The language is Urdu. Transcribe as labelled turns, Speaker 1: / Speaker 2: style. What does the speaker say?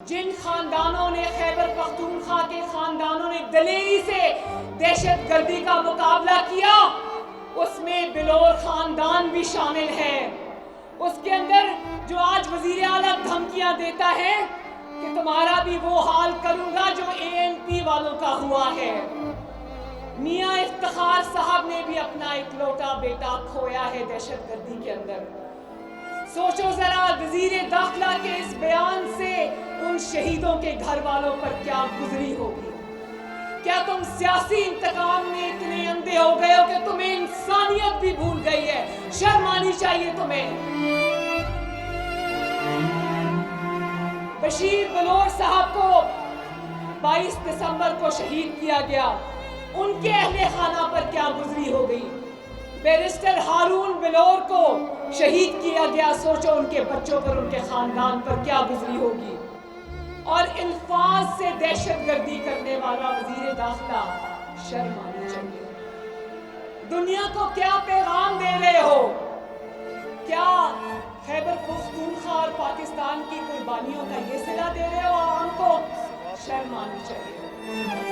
Speaker 1: جن خاندانوں نے خیبر پختونخوا کے خاندانوں نے دلیری سے دہشت گردی کا مقابلہ کیا، اس میں بلور خاندان بھی شامل ہے۔ اس کے اندر جو آج وزیر اعلیٰ دھمکیاں دیتا ہے کہ تمہارا بھی وہ حال کروں گا جو ANP والوں کا ہوا ہے۔ میاں افتخار صاحب نے بھی اپنا اکلوتا بیٹا کھویا ہے دہشت گردی کے اندر۔ سوچو ذرا وزیر داخلہ کے اس بیان سے ان شہیدوں کے گھر والوں پر کیا گزری ہوگی۔ کیا تم سیاسی انتقام میں اتنے اندھے ہو گئے ہو کہ تمہیں انسانیت بھی بھول گئی ہے؟ شرم آنی چاہیے تمہیں۔ بشیر بلور صاحب کو 22 دسمبر کو شہید کیا گیا، ان کے اہل خانہ پر کیا گزری ہو گئی۔ بیرسٹر ہارون بلور کو شہید کیا گیا، سوچو ان کے بچوں پر، ان کے خاندان پر کیا گزری ہوگی۔ اور الفاظ سے دہشت گردی کرنے والا وزیر داخلہ، شرم آنی چاہیے۔ دنیا کو کیا پیغام دے رہے ہو؟ کیا خیبر پختونخوا اور پاکستان کی قربانیوں کا یہ صلہ دے رہے ہو عوام کو؟ شرم آنی چاہیے۔